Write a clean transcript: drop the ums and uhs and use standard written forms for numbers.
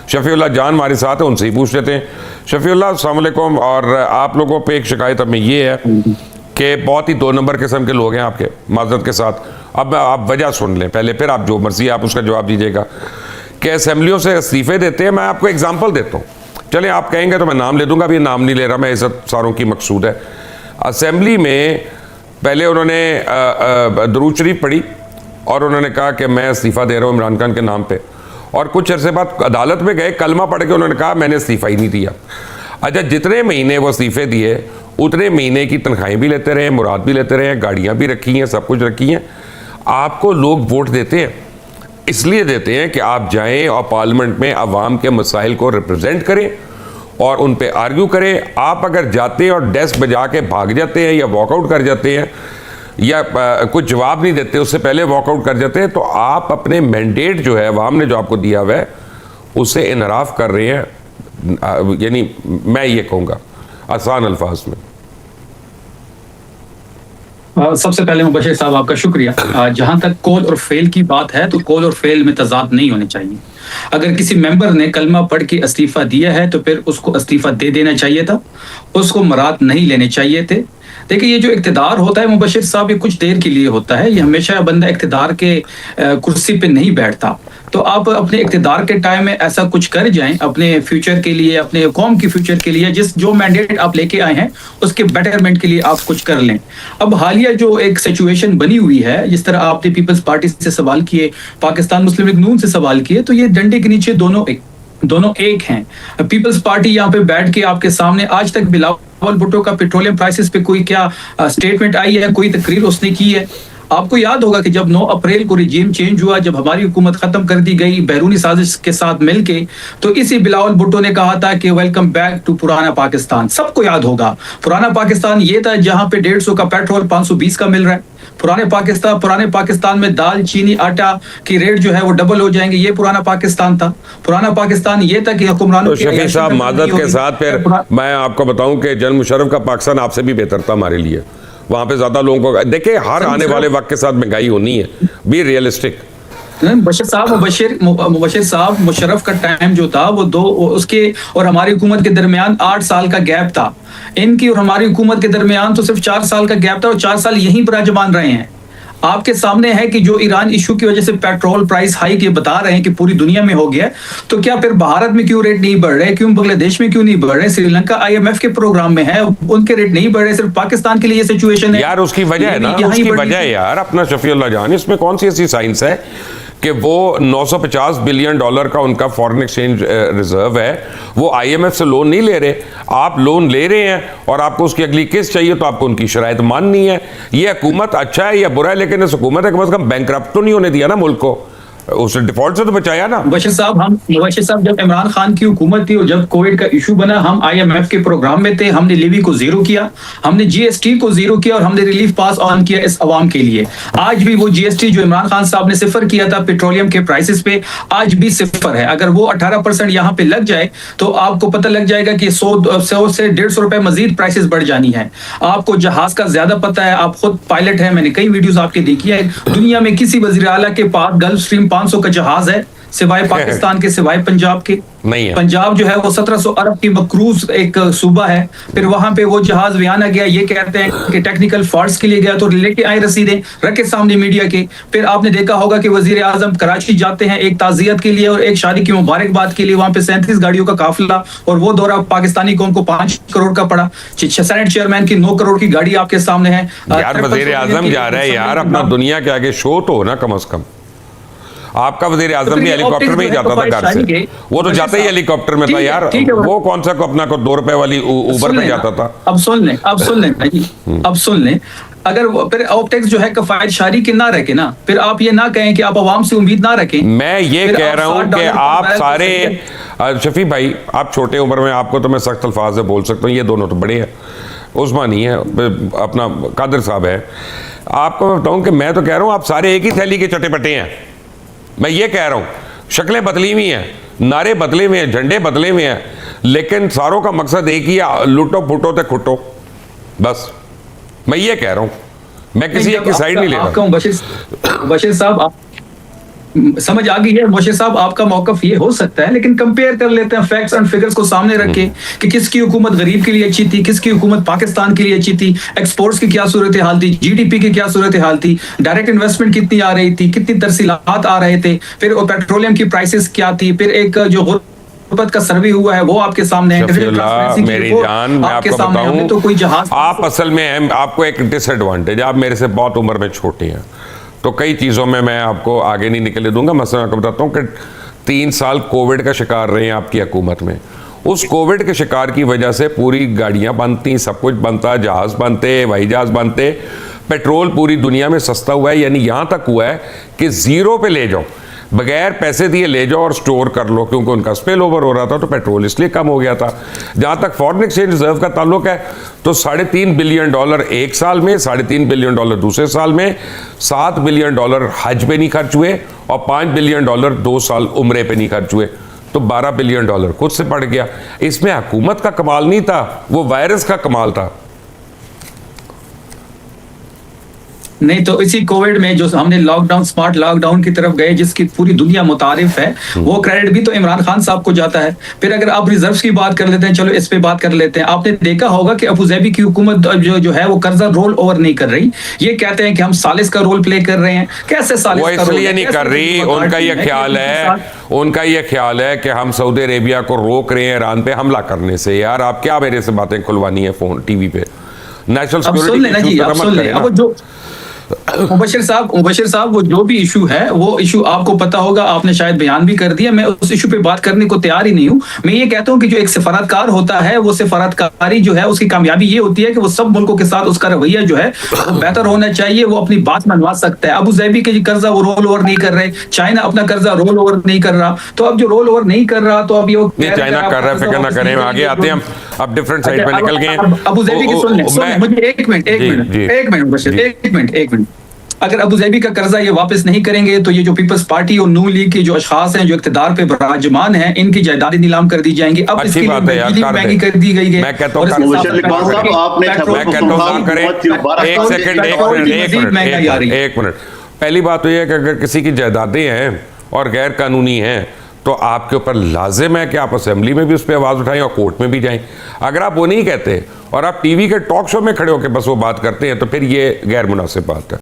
शफीउल्लाह जान हमारे साथ है, उनसे ही पूछ लेते हैं। शफीउल्लाह अस्सलाम वालेकुम। और आप लोगों पे एक शिकायत हमें ये है कि बहुत ही 2 नंबर किस्म के लोग हैं आपके, माजरत के साथ। अब आप वजह सुन लें पहले, फिर आप जो मर्जी आप उसका जवाब दीजिएगा। कि असेंबलियों से इस्तीफे देते हैं। मैं आपको एग्जाम्पल देता हूँ, चलें आप कहेंगे तो मैं नाम ले दूंगा, अभी नाम नहीं ले रहा मैं, इज़्ज़त सारों की मकसूद है। असेंबली में पहले उन्होंने दरूद शरीफ पढ़ी और उन्होंने कहा कि मैं इस्तीफ़ा दे रहा हूँ इमरान खान के नाम पे, और कुछ अरसे बाद अदालत में गए, कलमा पढ़ के उन्होंने कहा मैंने इस्तीफ़ा ही नहीं दिया। अच्छा, जितने महीने वो इस्तीफ़े दिए उतने महीने की तनख्वाहें भी लेते रहे, मुराद भी लेते रहे, गाड़ियाँ भी रखी हैं, सब कुछ रखी हैं। आपको लोग वोट देते हैं, इसलिए देते हैं कि आप जाएँ और पार्लियामेंट में अवाम के मसाइल को रिप्रेजेंट करें और उन पे आर्ग्यू करें। आप अगर जाते हैं और डेस्क बजा के भाग जाते हैं या वॉकआउट कर जाते हैं या कुछ जवाब नहीं देते, उससे पहले वॉकआउट कर जाते हैं, तो आप अपने मैंडेट जो है अवाम ने जो आपको दिया हुआ है उससे इनराफ कर रहे हैं। यानी मैं ये कहूँगा आसान अल्फाज में। सबसे पहले मुबशिर साहब आपका शुक्रिया। जहां तक कॉल और फेल की बात है तो कॉल और फेल में तजाद नहीं होने चाहिए। अगर किसी मेंबर ने कलमा पढ़ के इस्तीफा दिया है तो फिर उसको इस्तीफा दे देना चाहिए था, उसको मराद नहीं लेने चाहिए थे। देखिए, ये जो इक़्तिदार होता है मुबशिर साहब, ये कुछ देर के लिए होता है, ये हमेशा बंदा इक़्तिदार के कुर्सी पे नहीं बैठता। तो आप अपने इक़्तिदार के टाइम में ऐसा कुछ कर जाएं अपने फ्यूचर के लिए, अपने कौम की फ्यूचर के लिए, जो मैंडेट आप लेके आए हैं उसके बेटरमेंट के लिए आप कुछ कर लें। अब हालिया जो एक सिचुएशन बनी हुई है, जिस तरह आपने पीपल्स पार्टी से सवाल किए, पाकिस्तान मुस्लिम लीग नून से सवाल किए, तो ये डंडे के नीचे दोनों एक हैं। पीपल्स पार्टी यहाँ पे बैठ के आपके सामने आज तक बिलावल भुट्टो का पेट्रोलियम प्राइसेस पे कोई क्या स्टेटमेंट आई है, कोई तकरीर उसने की है? आपको याद होगा कि जब 9 अप्रैल को रिजीम चेंज हुआ, जब हमारी हुकूमत खत्म कर दी गई बैरूनी साजिश के साथ मिलके, तो इसी बिलावल भुट्टो ने कहा था कि वेलकम बैक टू पुराना पाकिस्तान। सबको याद होगा पुराना पाकिस्तान ये था जहां पे 150 का पेट्रोल 520 का मिल रहा है। पुराने पाकिस्तान में दाल, चीनी, आटा की रेट जो है वो डबल हो जाएंगे, ये पुराना पाकिस्तान था। पुराना पाकिस्तान ये था कि हुक्मरानों तो शफी साहब मादत के साथ फिर मैं आपको बताऊं कि जनरल मुशर्रफ का पाकिस्तान आपसे भी बेहतर था हमारे लिए। वहां पे ज्यादा लोगों को देखिए, हर आने वाले वक्त के साथ महंगाई होनी है, बी रियलिस्टिक। मुबशिर साहब मुशर्रफ का टाइम जो था वो उसके और हमारी हुकूमत के दरमियान 8 साल का गैप था। इनकी और हमारी हुकूमत के दरमियान तो सिर्फ 4 साल का गैप था और 4 साल यहीं पर विराजमान रहे हैं। आपके सामने है कि जो ईरान इशू की वजह से पेट्रोल प्राइस हाइक ये बता रहे हैं कि पूरी दुनिया में हो गया, तो क्या फिर भारत में क्यों रेट नहीं बढ़ रहे, क्यों बांग्लादेश में क्यों नहीं बढ़ रहे? श्रीलंका IMF के प्रोग्राम में है, उनके रेट नहीं बढ़ रहे, सिर्फ पाकिस्तान के लिए ये सिचुएशन है। यार उसकी वजह है ना, उसकी वजह है यार अपना शफीउल्लाह जान, इसमें कौन सी ऐसी साइंस है कि वो 950 बिलियन डॉलर का उनका फॉरेन एक्सचेंज रिजर्व है, वो IMF से लोन नहीं ले रहे, आप लोन ले रहे हैं और आपको उसकी अगली किस्त चाहिए तो आपको उनकी शराइत माननी है। ये हुकूमत अच्छा है या बुरा है, लेकिन इस हुकूमत ने कम से कम बैंकरप्ट तो नहीं होने दिया ना मुल्क को, उसने डिफॉल्ट से तो बचाया ना। मुबशिर साहब जब इमरान खान की हुकूमत थी और जब कोविड का इशू बना, हम IMF के प्रोग्राम में थे, हमने लेवी को जीरो किया, हमने GST को जीरो किया और हमने रिलीफ पास ऑन किया इस अवाम के लिए। आज भी वो GST जो इमरान खान साहब ने सिफर किया था पेट्रोलियम के प्राइसेस पे, आज भी सिफर है। अगर वो 18% यहाँ पे लग जाए तो आपको पता लग जाएगा कि 100 से 150 रुपए मजीद प्राइसेस बढ़ जानी है। आपको जहाज का ज्यादा पता है, आप खुद पायलट है, मैंने कई वीडियोस आपके देखी है। दुनिया में किसी वजीर आला के पास गल्फ स्ट्रीम 500 का जहाज है सिवाय पाकिस्तान के, सिवाय पंजाब के? नहीं है। पंजाब जो है वो 1700 अरब की मकरूज एक सूबा है। फिर वहां पे वो जहाज वियाना गया, ये कहते हैं कि टेक्निकल फॉल्ट्स के लिए गया, तो लेके आए रसीदें रखे सामने मीडिया के। फिर आपने देखा होगा कि वजीर आजम कराची जाते हैं एक ताजियत के लिए और एक शादी की मुबारकबाद के लिए, वहां पे 37 गाड़ियों का काफिला, और वो दौरा पाकिस्तानी कौम को 5 करोड़ का पड़ा। सेनेट चेयरमैन की 9 करोड़ की गाड़ी आपके सामने है। यार वजीर आजम जा रहा है यार, अपना दुनिया के आगे शो तो हो ना कम से कम। आपका वजीर आजम भी हेलीकॉप्टर में ही जाता था घर से, वो तो जाता ही हेलीकॉप्टर में था यार, वो कौन सा को अपना को 2 रुपए वाली ऊबर पे जाता था। अब सुन लें अगर फिर ऑप्टेक्स जो है कफायत शारी की ना रखे ना, फिर आप ये ना कहें कि आप आवाम से उम्मीद ना रखें। मैं ये कह रहा हूं कि आप सारे शफी भाई, आप छोटे उम्र में, आपको तो मैं सख्त अल्फाज से बोल सकता हूँ, ये दोनों तो बड़े हैं, उस्मान नहीं है, अपना कादर साहब है। आपको मैं बताऊं कि मैं तो कह रहा हूं आप सारे एक ही थैली के चटे पटे हैं। मैं ये कह रहा हूं शक्लें बदली हुई हैं, नारे बदले हुए हैं, झंडे बदले हुए हैं, लेकिन सारों का मकसद एक ही है, लुटो फुटो ते खुटो, बस। मैं ये कह रहा हूं, मैं किसी एक की साइड नहीं ले रहा। बशीर साहब समझ आ गई है मोशे साहब, आपका मौकफ ये हो सकता है, लेकिन कंपेयर कर लेते हैं फैक्ट्स एंड फिगर्स को सामने रखे कि किसकी हुकूमत गरीब के लिए अच्छी थी, किसकी हुकूमत पाकिस्तान के लिए अच्छी थी, एक्सपोर्ट्स की क्या सूरत हाल थी, जीडीपी की क्या सूरत हाल थी, डायरेक्ट इन्वेस्टमेंट कितनी आ रही थी, कितनी तरसीलात आ रहे थे, फिर पेट्रोलियम की प्राइसेस क्या थी, फिर एक जो गुर्बत का सर्वे हुआ है वो आपके सामने है, शफीउल्लाह मेरी जान, मैं आपके आपको सामने, हमने बताऊं, तो कोई जहाज आप असल में आपको एक डिसएडवांटेज, आप मेरे से बहुत उम्र में छोटी हैं, तो कई चीज़ों में मैं आपको आगे नहीं निकले दूंगा। मसलन आपको बताता हूँ कि 3 साल कोविड का शिकार रहे हैं आपकी हुकूमत में। उस कोविड के शिकार की वजह से पूरी गाड़ियाँ बनती, सब कुछ बनता, जहाज़ बनते, हवाई जहाज़ बनते, पेट्रोल पूरी दुनिया में सस्ता हुआ है, यानी यहाँ तक हुआ है कि ज़ीरो पे ले जाओ, बगैर पैसे दिए ले जाओ और स्टोर कर लो, क्योंकि उनका स्पिल ओवर हो रहा था तो पेट्रोल इसलिए कम हो गया था। जहाँ तक फॉरेन एक्सचेंज रिजर्व का ताल्लुक है तो $3.5 बिलियन एक साल में, $3.5 बिलियन दूसरे साल में, $7 बिलियन हज पे नहीं खर्च हुए और $5 बिलियन 2 साल उम्रे पे नहीं खर्च हुए, तो $12 बिलियन खुद से पड़ गया। इसमें हुकूमत का कमाल नहीं था, वो वायरस का कमाल था। नहीं तो इसी कोविड में जो हमने लॉकडाउन, स्मार्ट लॉकडाउन की तरफ गए, जिसकी पूरी दुनिया मुतारिफ है, वो क्रेडिट भी तो इमरान खान साहब को जाता है। फिर अगर आप रिजर्व्स की बात कर लेते हैं, चलो इस पे बात कर लेते हैं, आपने देखा होगा कि अबू धाबी की हुकूमत जो है वो कर्जा रोल ओवर नहीं कर रही। ये कहते हैं कि हम सालिस का रोल प्ले कर रहे हैं, कैसे सालिस वो का रोल इसलिए नहीं कर रही, उनका ये ख्याल है कि हम सऊदी अरेबिया को रोक रहे हैं ईरान पे हमला करने से। यार आप क्या मेरे से बातें खुलवानी है फोन टीवी पे? नेशनल सिक्योरिटी मुबशिर साहब वो जो भी इशू है, वो इशू आपको पता होगा, आपने शायद बयान भी कर दिया। मैं उस इशू पे बात करने को तैयार ही नहीं हूँ। मैं ये कहता हूँ कि जो एक सफारतकार होता है, वो सफारतकारी जो है उसकी कामयाबी ये होती है कि वो सब मुल्कों के साथ उसका रवैया जो है वो बेहतर होना चाहिए, वो अपनी बात मनवा सकता है। अबू धाबी के कर्जा वो रोल ओवर नहीं कर रहे, चाइना अपना कर्जा रोल ओवर नहीं कर रहा, तो अब जो रोल ओवर नहीं कर रहा तो अब ये चाइना कर रहा है, फिक्र ना करें, आगे आते हैं हम, अब डिफरेंट साइड पे निकल गए। अबू धाबी की सुन मुझे एक मिनट, अगर अबू धाबी का कर्जा ये वापस नहीं करेंगे तो ये जो पीपल्स पार्टी और नून लीग के जो अशखास हैं जो इख्तिदार पे विराजमान हैं, इनकी जायदादें नीलाम कर दी जाएंगी। अब इसके लिए बिजली महंगी कर दी गई है। मैं कहता हूं एक मिनट, पहली बात तो यह है कि अगर किसी की जायदादें हैं और गैर कानूनी हैं तो आपके ऊपर लाजिम है कि आप असेंबली में भी उस पर आवाज़ उठाएं और कोर्ट में भी जाएं। अगर आप वो नहीं कहते और आप टीवी के टॉक शो में खड़े होकर बस वो बात करते हैं तो फिर ये गैर मुनासिब बात है।